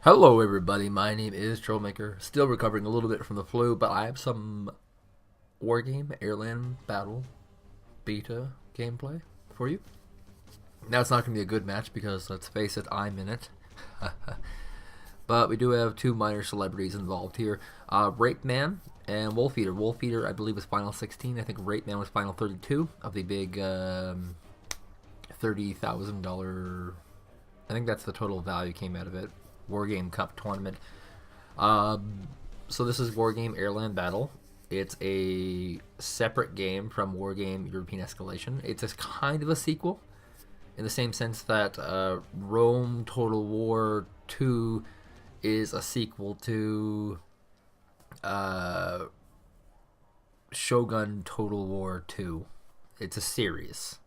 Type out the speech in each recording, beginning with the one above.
Hello everybody, my name is Troublemaker, still recovering a little bit from the flu, but I have some Wargame, AirLand Battle, beta gameplay for you. Now it's not going to be a good match because, let's face it, I'm in it. But we do have two minor celebrities involved here. Rapeman and Wolfeater. Wolfeater, I believe, was Final 16. I think Rapeman was Final 32 of the big $30,000... I think that's the total value came out of it. Wargame Cup tournament. So this is Wargame AirLand Battle. It's a separate game from Wargame European Escalation. It's a kind of a sequel in the same sense that Rome Total War 2 is a sequel to Shogun Total War 2. It's a series.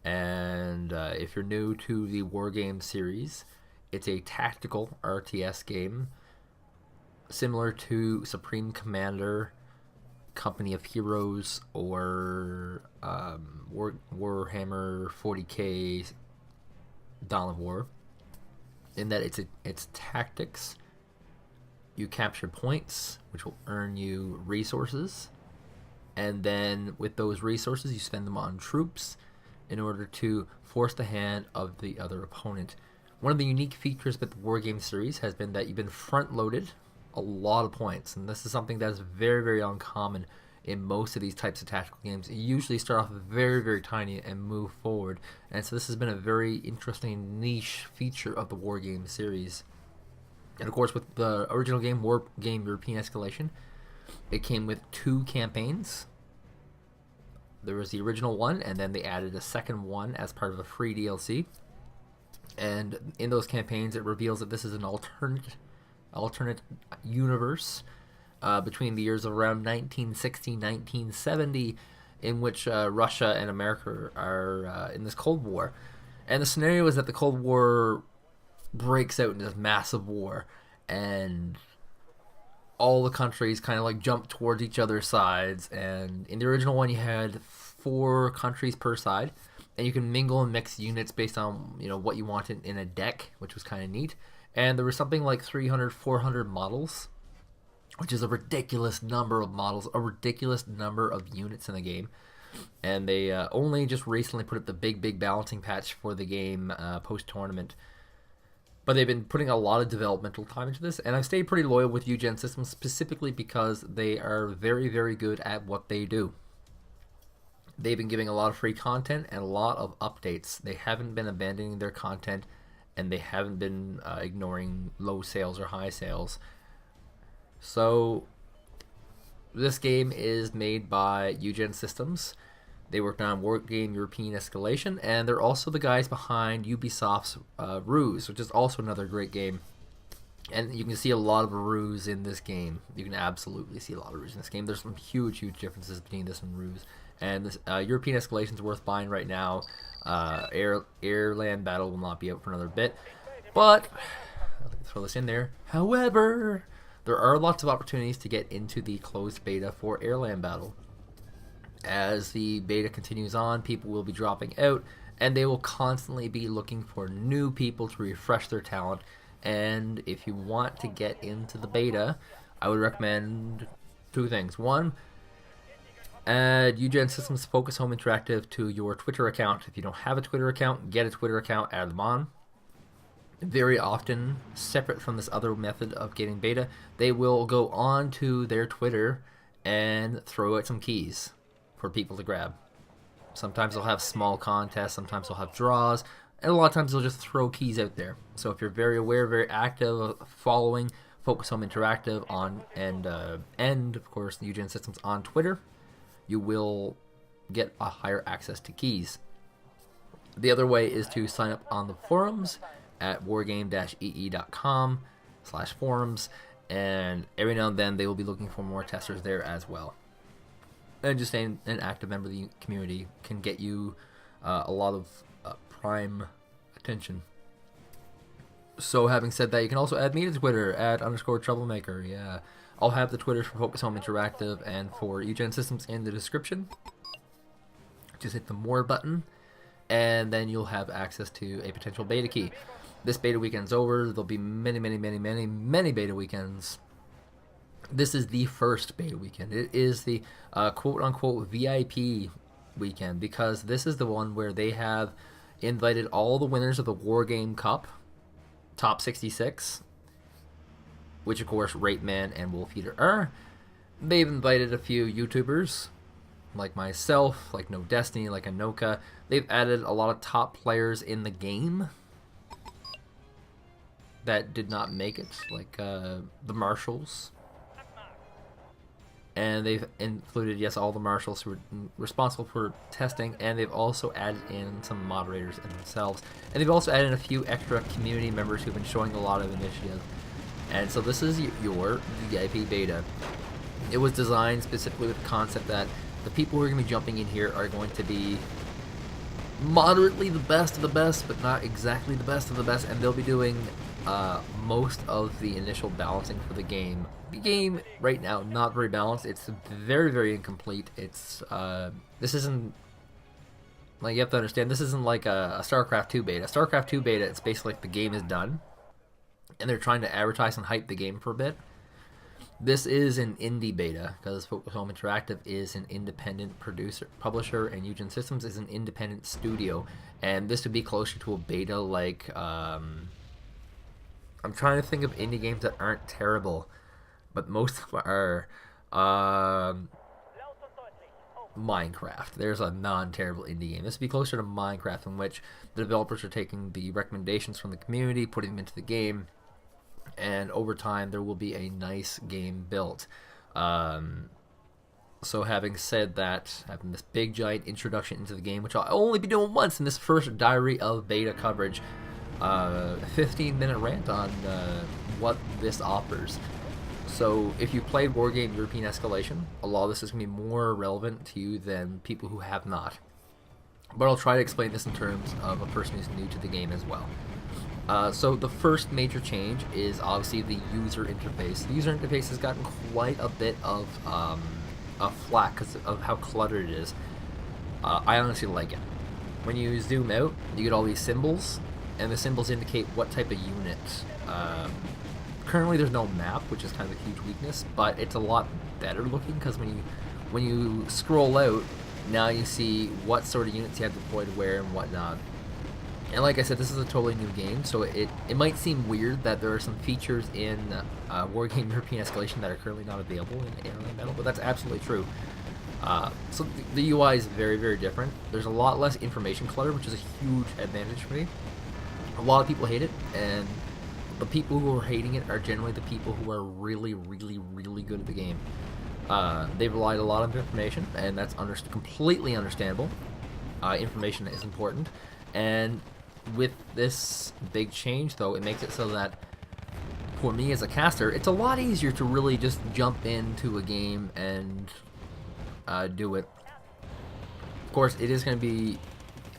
And if you're new to the Wargame series, it's a tactical RTS game similar to Supreme Commander, Company of Heroes, or Warhammer 40k Dawn of War, in that it's tactics. You capture points, which will earn you resources, and then with those resources you spend them on troops in order to force the hand of the other opponent. One of the unique features about the Wargame series has been that you've been front-loaded a lot of points, and this is something that is very, very uncommon in most of these types of tactical games. You usually start off very, very tiny and move forward, and so this has been a very interesting niche feature of the Wargame series. And of course, with the original game, Wargame European Escalation, it came with 2 campaigns. There was the original one, and then they added a second one as part of a free DLC. And in those campaigns, it reveals that this is an alternate universe between the years of around 1960, 1970, in which Russia and America are in this Cold War. And the scenario is that the Cold War breaks out into this massive war, and all the countries kind of like jump towards each other's sides. And in the original one, you had 4 countries per side, and you can mingle and mix units based on what you want in a deck, which was kind of neat. And there was something like 300, 400 models, which is a ridiculous number of models, a ridiculous number of units in the game. And they only just recently put up the big balancing patch for the game post-tournament. But they've been putting a lot of developmental time into this, and I've stayed pretty loyal with Eugen Systems specifically because they are very, very good at what they do. They've been giving a lot of free content and a lot of updates. They haven't been abandoning their content, and they haven't been ignoring low sales or high sales. So this game is made by Eugen Systems. They worked on Wargame European Escalation, and they're also the guys behind Ubisoft's Ruse, which is also another great game. And you can see a lot of Ruse in this game. You can absolutely see a lot of Ruse in this game. There's some huge differences between this and Ruse. And this European Escalation is worth buying right now. AirLand Battle will not be out for another bit. But, I'll throw this in there. However, there are lots of opportunities to get into the closed beta for AirLand Battle. As the beta continues on, people will be dropping out, and they will constantly be looking for new people to refresh their talent. And if you want to get into the beta, I would recommend 2 things. One, add Eugen Systems Focus Home Interactive to your Twitter account. If you don't have a Twitter account, get a Twitter account, add them on. Very often, separate from this other method of getting beta, they will go on to their Twitter and throw out some keys for people to grab. Sometimes they'll have small contests, sometimes they'll have draws, and a lot of times they'll just throw keys out there. So if you're very aware, very active, following Focus Home Interactive on and of course Eugen Systems on Twitter, you will get a higher access to keys. The other way is to sign up on the forums at wargame-ee.com/forums, and every now and then they will be looking for more testers there as well. And just staying an active member of the community can get you a lot of prime attention. So having said that, you can also add me to Twitter at _troublemaker. Yeah, I'll have the Twitters for Focus Home Interactive and for Eugen Systems in the description. Just hit the more button, and then you'll have access to a potential beta key. this beta weekend's over. There'll be many, many, many, many, many beta weekends. This is the first beta weekend. It is the quote-unquote VIP weekend, because this is the one where they have invited all the winners of the Wargame Cup, top 66, which of course Rapeman and Wolfeater are. They've invited a few YouTubers, like myself, like No Destiny, like Anoka. They've added a lot of top players in the game that did not make it, like the Marshals. And they've included, yes, all the marshals who were responsible for testing, and they've also added in some moderators in themselves. And they've also added in a few extra community members who've been showing a lot of initiative. And so this is your VIP beta. It was designed specifically with the concept that the people who are going to be jumping in here are going to be moderately the best of the best, but not exactly the best of the best, and they'll be doing most of the initial balancing for the game. The game right now, not very balanced. It's very, very incomplete. It's this isn't, like, you have to understand, this isn't like a StarCraft 2 beta. StarCraft 2 beta, it's basically like the game is done, and they're trying to advertise and hype the game for a bit. This is an indie beta, because Focus Home Interactive is an independent publisher, and Eugen Systems is an independent studio. And this would be closer to a beta like, I'm trying to think of indie games that aren't terrible, but most of them are. Minecraft. There's a non-terrible indie game. This would be closer to Minecraft, in which the developers are taking the recommendations from the community, putting them into the game, and over time there will be a nice game built. So having said that, having this big giant introduction into the game, which I'll only be doing once in this first diary of beta coverage, 15-minute rant on what this offers. So if you played Wargame European Escalation, a lot of this is going to be more relevant to you than people who have not. But I'll try to explain this in terms of a person who's new to the game as well. So the first major change is obviously the user interface. The user interface has gotten quite a bit of flack because of how cluttered it is. I honestly like it. When you zoom out, you get all these symbols, and the symbols indicate what type of unit. Currently there's no map, which is kind of a huge weakness, but it's a lot better looking, because when you scroll out, now you see what sort of units you have deployed where and whatnot. And like I said, this is a totally new game, so it might seem weird that there are some features in Wargame European Escalation that are currently not available in AirLand Battle, but that's absolutely true. So the UI is very, very different. There's a lot less information clutter, which is a huge advantage for me. A lot of people hate it, and the people who are hating it are generally the people who are really, really, really good at the game. They've relied a lot on information, and that's completely understandable. Information is important, and with this big change, though, it makes it so that for me as a caster, it's a lot easier to really just jump into a game and do it. Of course, it is going to be,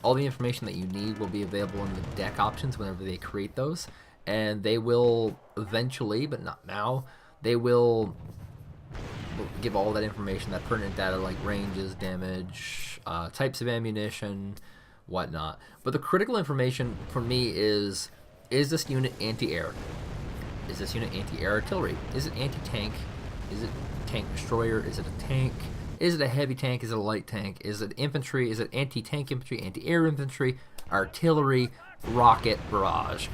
all the information that you need will be available in the deck options whenever they create those, and they will eventually, but not now, they will give all that information, that pertinent data like ranges, damage, types of ammunition, whatnot. But the critical information for me is this unit anti-air? Is this unit anti-air artillery? Is it anti-tank? Is it tank destroyer? Is it a tank? Is it a heavy tank? Is it a light tank? Is it infantry? Is it anti-tank infantry, anti-air infantry, artillery, rocket, barrage?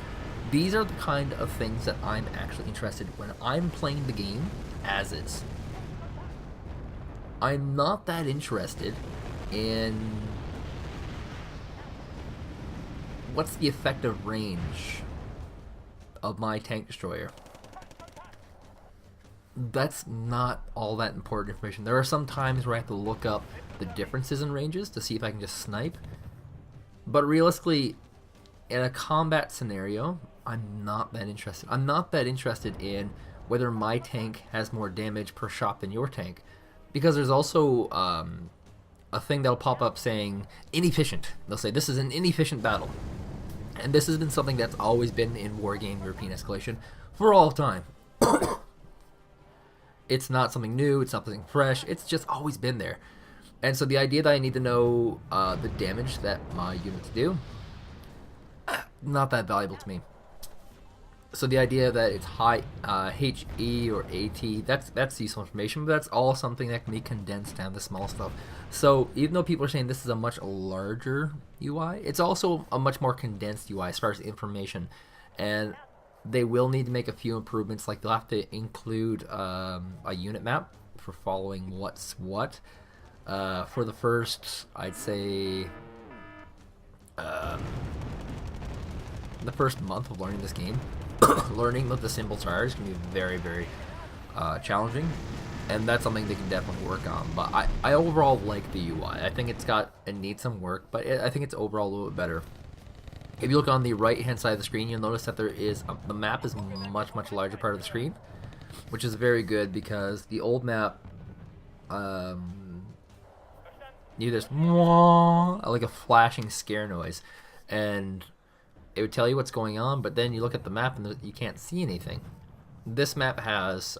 These are the kind of things that I'm actually interested in when I'm playing the game as is. I'm not that interested in what's the effective range of my tank destroyer. That's not all that important information. There are some times where I have to look up the differences in ranges to see if I can just snipe. But realistically, in a combat scenario, I'm not that interested. I'm not that interested in whether my tank has more damage per shot than your tank. Because there's also a thing that'll pop up saying inefficient. They'll say this is an inefficient battle. And this has been something that's always been in Wargame European Escalation for all time. It's not something new, it's not something fresh, it's just always been there. And so the idea that I need to know the damage that my units do, not that valuable to me. So the idea that it's high HE or AT, that's useful information, but that's all something that can be condensed down to small stuff. So even though people are saying this is a much larger UI, it's also a much more condensed UI as far as information. And they will need to make a few improvements, like they'll have to include a unit map for following what's what. For the first, I'd say, the first month of learning this game, learning what the symbols are is going to be very, very challenging, and that's something they can definitely work on. But I overall like the UI. I think it needs some work, but I think it's overall a little bit better. If you look on the right hand side of the screen, you'll notice that there is the map is much larger part of the screen, which is very good because the old map, you just like a flashing scare noise, and it would tell you what's going on, but then you look at the map and you can't see anything. This map has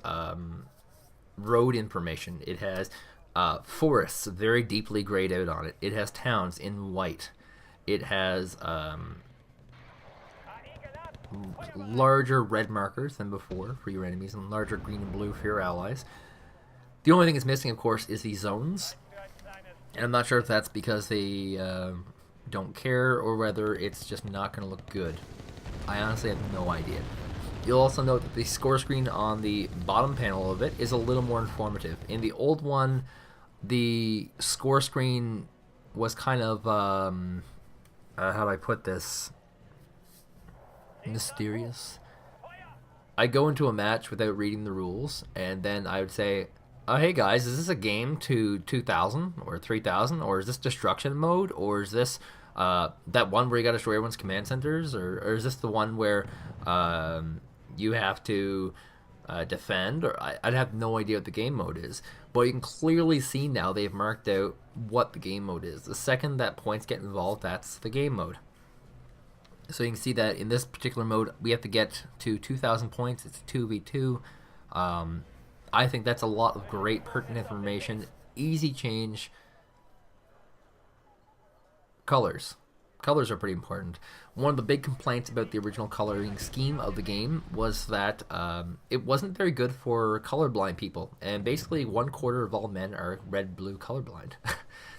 road information. It has forests very deeply grayed out on it. It has towns in white. It has larger red markers than before for your enemies and larger green and blue for your allies. The only thing it's missing, of course, is the zones. And I'm not sure if that's because they don't care or whether it's just not going to look good. I honestly have no idea. You'll also note that the score screen on the bottom panel of it is a little more informative. In the old one, the score screen was kind of, how do I put this? Mysterious. I go into a match without reading the rules, and then I would say, oh, hey guys, is this a game to 2000 or 3000, or is this destruction mode, or is this that one where you gotta destroy everyone's command centers, or is this the one where you have to defend? Or I'd have no idea what the game mode is, but you can clearly see now they've marked out what the game mode is. The second that points get involved, that's the game mode. So you can see that in this particular mode, we have to get to 2,000 points. It's 2v2. I think that's a lot of great pertinent information. Easy change. Colors. Colors are pretty important. One of the big complaints about the original coloring scheme of the game was that it wasn't very good for colorblind people. And basically 1/4 of all men are red-blue colorblind.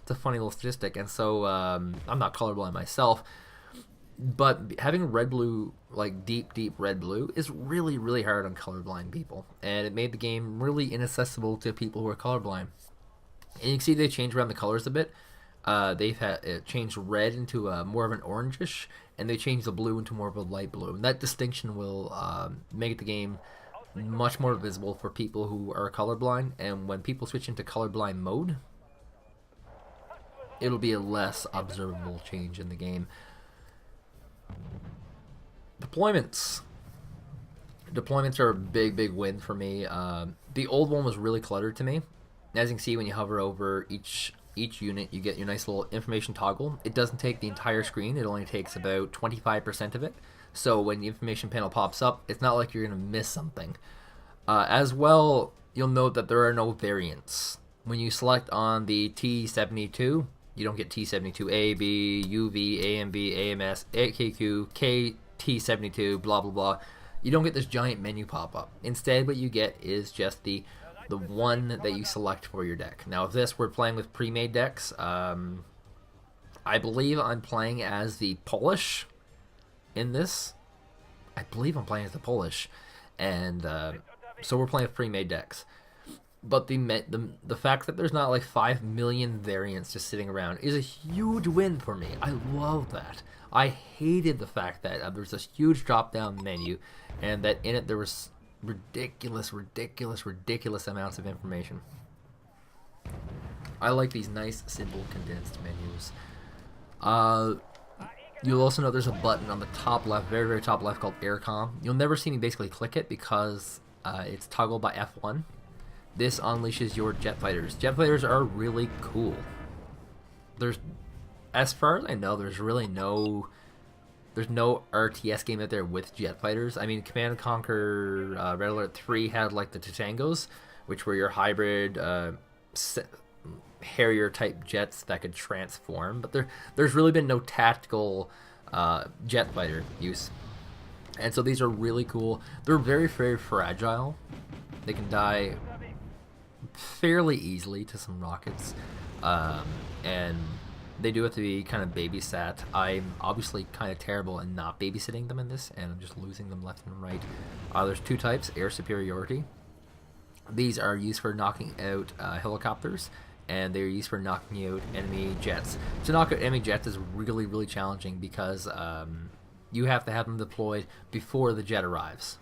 It's a funny little statistic. And so I'm not colorblind myself. But having red-blue, like deep red-blue, is really hard on colorblind people. And it made the game really inaccessible to people who are colorblind. And you can see they changed around the colors a bit. They've changed red into more of an orangish, and they changed the blue into more of a light blue. And that distinction will make the game much more visible for people who are colorblind. And when people switch into colorblind mode, it'll be a less observable change in the game. Deployments. Deployments are a big win for me. The old one was really cluttered to me. As you can see, when you hover over each unit, you get your nice little information toggle. It doesn't take the entire screen. It only takes about 25% of it. So when the information panel pops up, it's not like you're going to miss something. As well, you'll note that there are no variants. When you select on the T72, you don't get T72A, B, UV, AMB, AMS, AKQ, K, T72, blah blah. You don't get this giant menu pop up. Instead, what you get is just the one that you select for your deck. Now, if this we're playing with pre-made decks, I believe I'm playing as the Polish in this. I believe I'm playing as the Polish, and so we're playing with pre-made decks. But the fact that there's not like 5 million variants just sitting around is a huge win for me. I love that. I hated the fact that there's this huge drop-down menu, and that in it there was ridiculous amounts of information. I like these nice, simple, condensed menus. You'll also know there's a button on the top left, very top left, called AirCom. You'll never see me basically click it because it's toggled by F1. This unleashes your jet fighters. Jet fighters are really cool. As far as I know, there's no RTS game out there with jet fighters. I mean, Command & Conquer Red Alert 3 had like the Tatangos, which were your hybrid Harrier type jets that could transform. But there's really been no tactical jet fighter use. And so these are really cool. They're very, very fragile. They can die fairly easily to some rockets. And they do have to be kind of babysat. I'm obviously kind of terrible at not babysitting them in this, and I'm just losing them left and right. There's two types: air superiority. These are used for knocking out helicopters, and they're used for knocking out enemy jets. To knock out enemy jets is really, really challenging because you have to have them deployed before the jet arrives.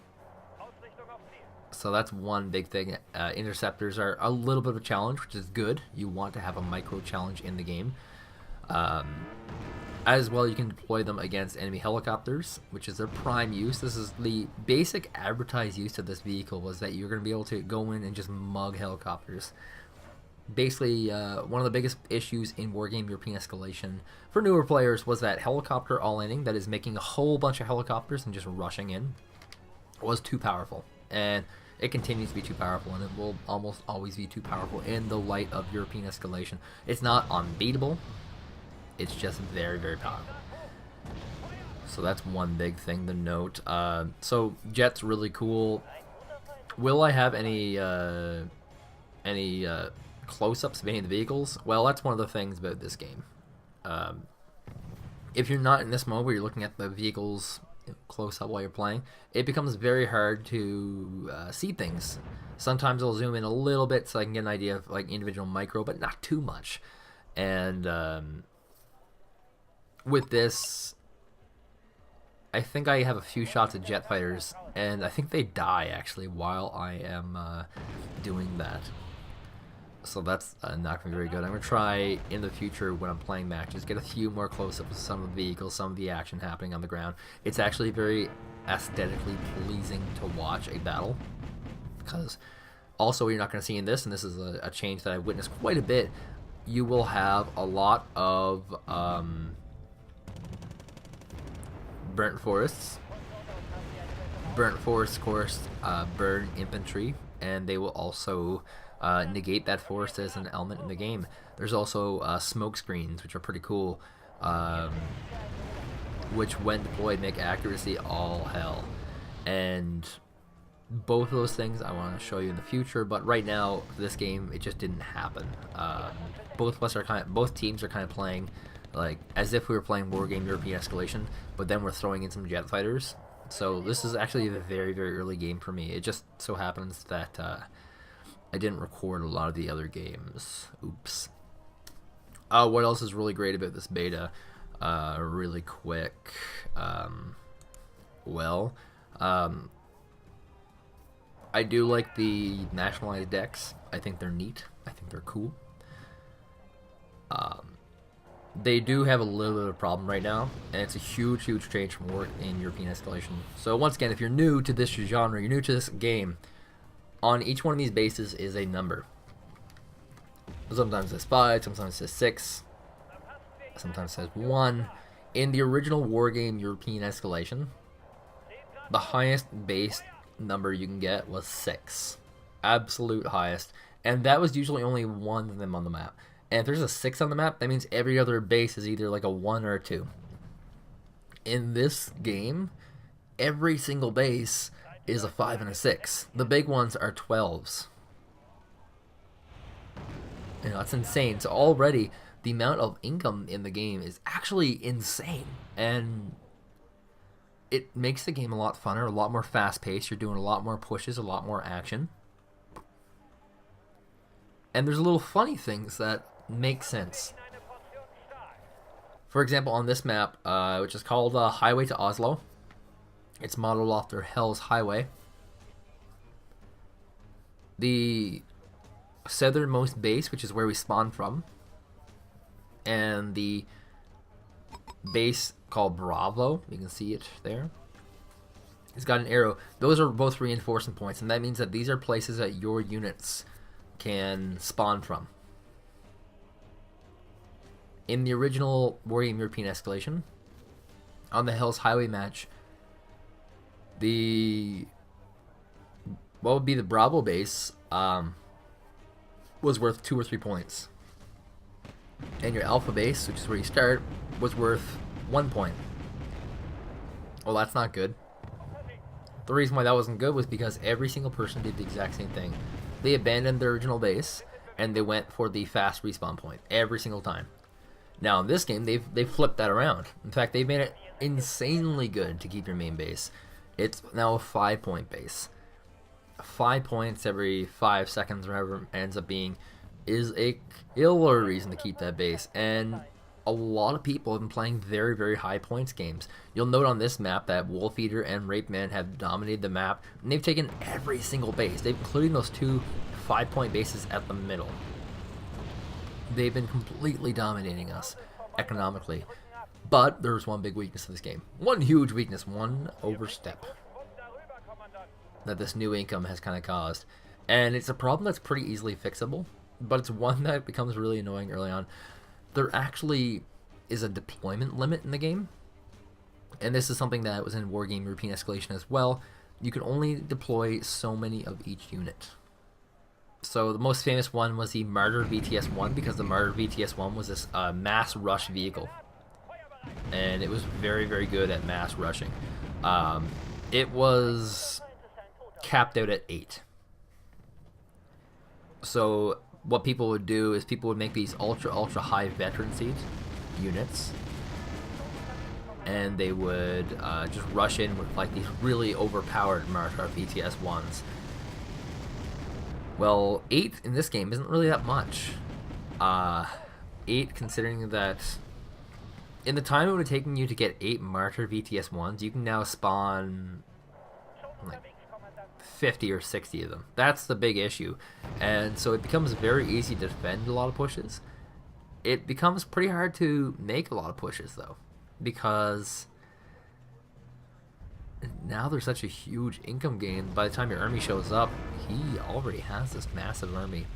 So that's one big thing. Interceptors are a little bit of a challenge, which is good. You want to have a micro challenge in the game. As well, you can deploy them against enemy helicopters, which is their prime use. This is the basic advertised use of this vehicle, was that you're going to be able to go in and just mug helicopters. Basically, one of the biggest issues in Wargame European Escalation for newer players was that helicopter all-inning, that is making a whole bunch of helicopters and just rushing in, was too powerful. And it continues to be too powerful, and it will almost always be too powerful in the light of European Escalation. It's not unbeatable, it's just very, very powerful. So that's one big thing to note. So jet's really cool. Will I have any close-ups of any of the vehicles? Well, that's one of the things about this game. If you're not in this mode where you're looking at the vehicles close up while you're playing, it becomes very hard to see things. Sometimes I'll zoom in a little bit so I can get an idea of like individual micro, but not too much. And with this, I think I have a few shots of jet fighters, and I think they die actually while I am doing that. So that's not going to be very good. I'm going to try in the future when I'm playing matches, get a few more close-ups of some of the vehicles, some of the action happening on the ground. It's actually very aesthetically pleasing to watch a battle, because also you're not going to see in this, and this is a change that I've witnessed quite a bit, you will have a lot of burnt forests. Burnt forests, of course, burn infantry, and they will also negate that forest as an element in the game. There's also smoke screens, which are pretty cool, which when deployed make accuracy all hell. And both of those things I want to show you in the future, but right now for this game it just didn't happen. Both teams are kind of playing like as if we were playing Wargame European Escalation, but then we're throwing in some jet fighters. So this is actually a very, very early game for me. It just so happens that I didn't record a lot of the other games. Oops. What else is really great about this beta? Really quick. I do like the nationalized decks. I think they're neat. I think they're cool. They do have a little bit of a problem right now, and it's a huge, huge change from work in European Escalation. So once again, if you're new to this genre, you're new to this game, on each one of these bases is a number. Sometimes it says 5, sometimes it says 6, sometimes it says 1. In the original Wargame European Escalation, the highest base number you can get was 6. Absolute highest. And that was usually only one of them on the map. And if there's a 6 on the map, that means every other base is either like a 1 or a 2. In this game, every single base is a 5 and a 6. The big ones are 12s. You know, that's insane. So already, the amount of income in the game is actually insane. And it makes the game a lot funner, a lot more fast-paced. You're doing a lot more pushes, a lot more action. And there's little funny things that make sense. For example, on this map, which is called Highway to Oslo, it's modeled after Hell's Highway. The southernmost base, which is where we spawned from, and the base called Bravo, you can see it there, it's got an arrow. Those are both reinforcement points, and that means that these are places that your units can spawn from. In the original Wargame European Escalation, on the Hell's Highway match, what would be the Bravo base was worth 2 or 3 points, and your Alpha base, which is where you start, was worth 1 point. Well, that's not good. The reason why that wasn't good was because every single person did the exact same thing. They abandoned their original base and they went for the fast respawn point every single time. Now in this game, they've flipped that around. In fact, they've made it insanely good to keep your main base. It's now a 5-point base. 5 points every 5 seconds, or however it ends up being, is a killer reason to keep that base. And a lot of people have been playing very, very high points games. You'll note on this map that Wolfeater and Rapeman have dominated the map, and they've taken every single base, including those 2 5-point bases at the middle. They've been completely dominating us economically. But there's one big weakness of this game. One huge weakness, one overstep that this new income has kind of caused. And it's a problem that's pretty easily fixable, but it's one that becomes really annoying early on. There actually is a deployment limit in the game. And this is something that was in Wargame European Escalation as well. You can only deploy so many of each unit. So the most famous one was the Martyr VTS-1, because the Martyr VTS-1 was this mass rush vehicle. And it was very, very good at mass rushing. It was capped out at 8. So what people would do is people would make these ultra high veterancy units, and they would just rush in with like these really overpowered Martyr VTS-1s. Well, 8 in this game isn't really that much. 8, considering that in the time it would have taken you to get 8 Martyr VTS-1s, you can now spawn like 50 or 60 of them. That's the big issue. And so it becomes very easy to defend a lot of pushes. It becomes pretty hard to make a lot of pushes, though, because now there's such a huge income gain. By the time your army shows up, he already has this massive army.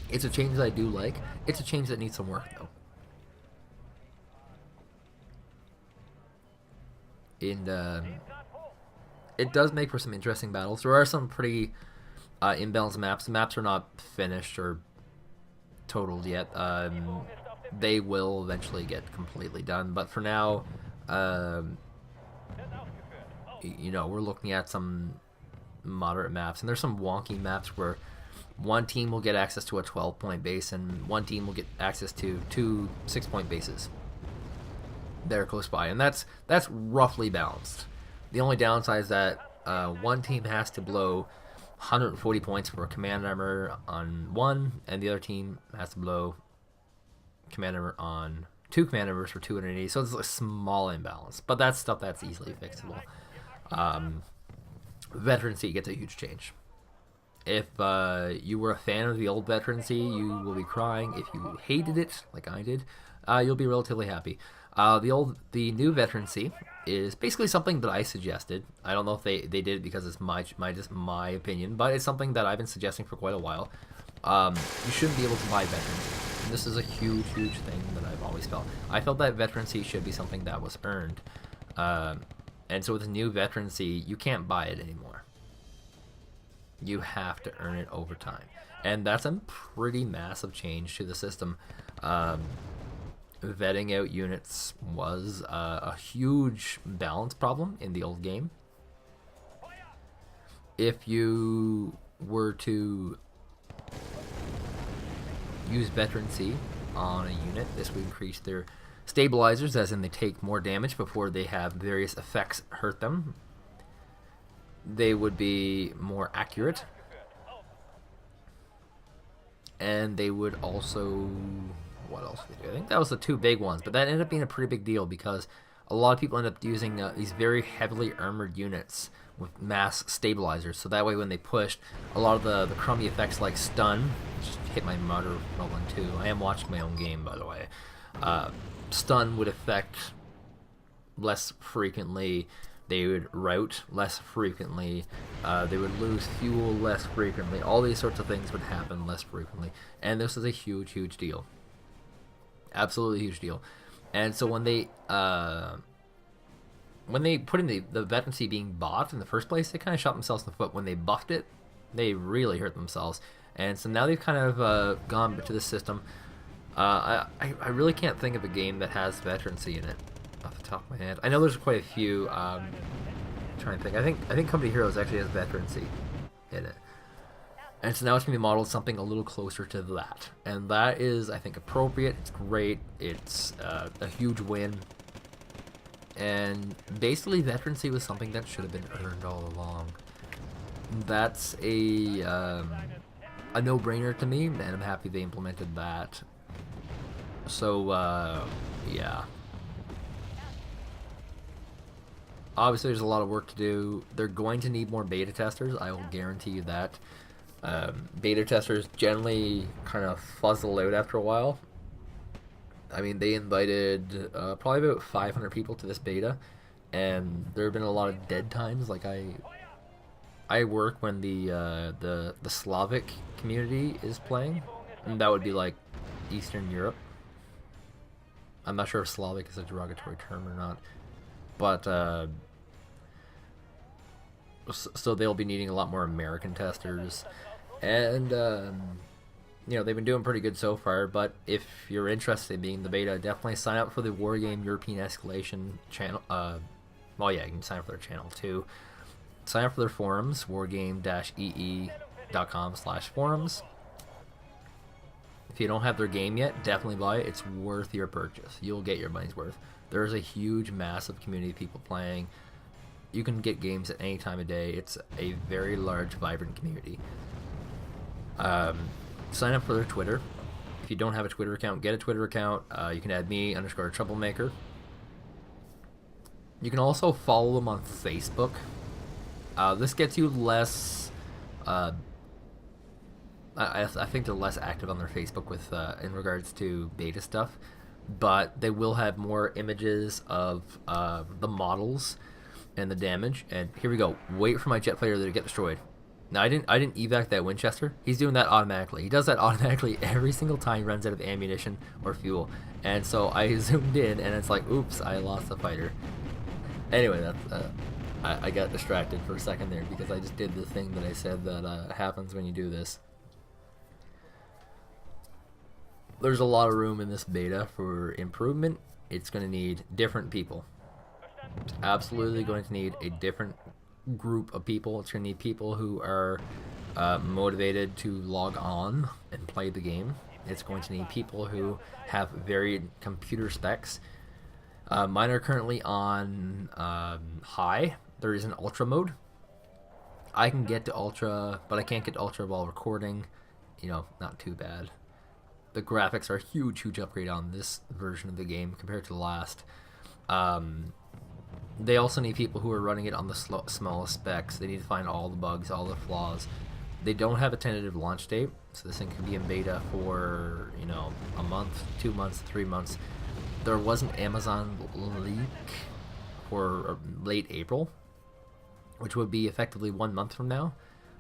It's a change that I do like. It's a change that needs some work, though. And it does make for some interesting battles. There are some pretty imbalanced maps. The maps are not finished or totaled yet. They will eventually get completely done, but for now, you know, we're looking at some moderate maps, and there's some wonky maps where one team will get access to a 12-point base and one team will get access to 2 6-point bases. They're close by, and that's roughly balanced. The only downside is that one team has to blow 140 points for command armor on one, and the other team has to blow command armor on 2 command armors for 280. So it's a small imbalance, but that's stuff that's easily fixable. Veterancy gets a huge change. If you were a fan of the old veterancy, you will be crying. If you hated it, like I did, you'll be relatively happy. The new veterancy is basically something that I suggested. I don't know if they did it because it's just my opinion, but it's something that I've been suggesting for quite a while. You shouldn't be able to buy veterancy. And this is a huge thing that I've always felt. I felt that veterancy should be something that was earned. And so with the new veterancy, you can't buy it anymore. You have to earn it over time. And that's a pretty massive change to the system. Vetting out units was a huge balance problem in the old game. If you were to use veterancy on a unit, this would increase their stabilizers, as in they take more damage before they have various effects hurt them. They would be more accurate, and they would also, what else did they do? I think that was the 2 big ones, but that ended up being a pretty big deal because a lot of people end up using these very heavily armored units with mass stabilizers, so that way when they pushed, a lot of the crummy effects like stun, just hit my monitor rolling too. I am watching my own game, by the way. Stun would affect less frequently. They would rout less frequently. They would lose fuel less frequently. All these sorts of things would happen less frequently, and this is a huge deal. Absolutely huge deal. And so when they put in the veterancy being bought in the first place, they kind of shot themselves in the foot. When they buffed it, they really hurt themselves. And so now they've kind of gone to the system. I really can't think of a game that has veterancy in it off the top of my head. I know there's quite a few. trying to think. I think Company Heroes actually has veterancy in it. And so now it's going to be modeled something a little closer to that. And that is, I think, appropriate. It's great. It's a huge win. And basically, veterancy was something that should have been earned all along. That's a no-brainer to me, and I'm happy they implemented that. So, yeah. Obviously, there's a lot of work to do. They're going to need more beta testers. I will guarantee you that. Beta testers generally kind of fuzzle out after a while. I mean, they invited probably about 500 people to this beta, and there have been a lot of dead times. Like I work when the Slavic community is playing, and that would be like Eastern Europe. I'm not sure if Slavic is a derogatory term or not, but so they'll be needing a lot more American testers, and you know, they've been doing pretty good so far. But if you're interested in being in the beta, definitely sign up for the Wargame European Escalation channel. Well, yeah, you can sign up for their channel too. Sign up for their forums, wargame-ee.com/forums. If you don't have their game yet, definitely buy it. It's worth your purchase. You'll get your money's worth. There's a huge, massive community of people playing. You can get games at any time of day. It's a very large, vibrant community. Sign up for their Twitter. If you don't have a Twitter account, get a Twitter account. You can add me _troublemaker. You can also follow them on Facebook. This gets you less. I think they're less active on their Facebook with in regards to beta stuff, but they will have more images of the models and the damage. And here we go. Wait for my jet fighter to get destroyed. Now I didn't evac that Winchester. He's doing that automatically. He does that automatically every single time he runs out of ammunition or fuel. And so I zoomed in, and it's like, oops, I lost the fighter. Anyway, that's I got distracted for a second there because I just did the thing that I said that happens when you do this. There's a lot of room in this beta for improvement. It's going to need different people. It's absolutely going to need a different group of people. It's going to need people who are motivated to log on and play the game. It's going to need people who have varied computer specs. Mine are currently on high. There is an ultra mode. I can get to ultra, but I can't get to ultra while recording. You know, not too bad. The graphics are a huge upgrade on this version of the game compared to the last. They also need people who are running it on the smallest specs. They need to find all the bugs, all the flaws. They don't have a tentative launch date, so this thing could be in beta for, you know, a month, 2 months, 3 months. There was an Amazon leak for late April, which would be effectively 1 month from now.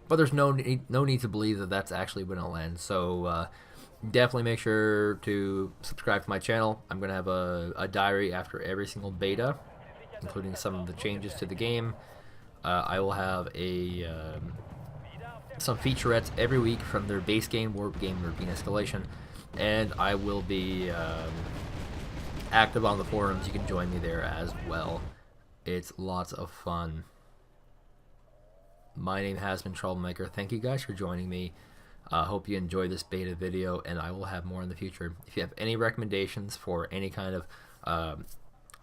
But there's no need to believe that that's actually when it'll end. So definitely make sure to subscribe to my channel. I'm going to have a diary after every single beta, including some of the changes to the game. I will have some featurettes every week from their base game, Wargame European Escalation, and I will be active on the forums. You can join me there as well. It's lots of fun. My name has been Troublemaker. Thank you guys for joining me. Hope you enjoyed this beta video, and I will have more in the future. If you have any recommendations for any kind of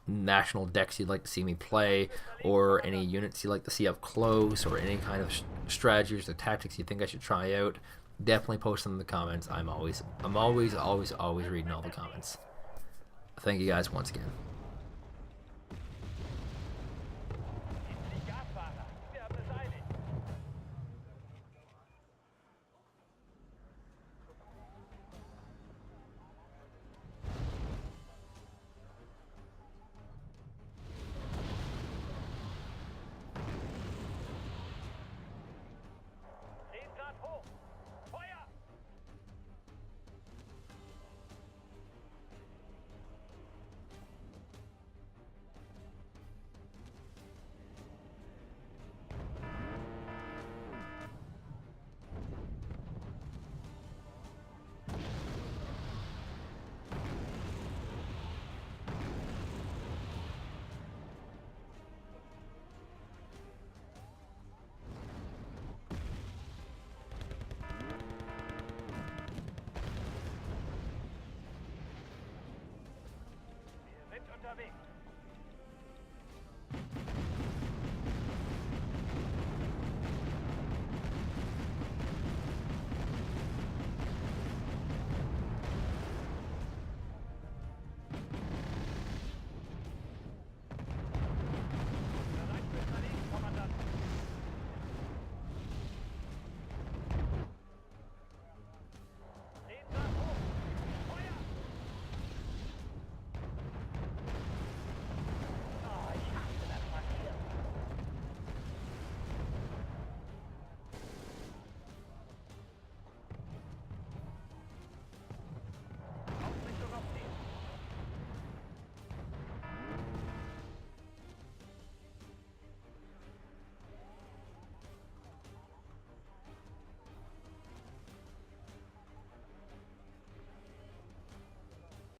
national decks you'd like to see me play, or any units you'd like to see up close, or any kind of strategies or tactics you think I should try out, definitely post them in the comments. I'm always reading all the comments. Thank you guys once again. savez.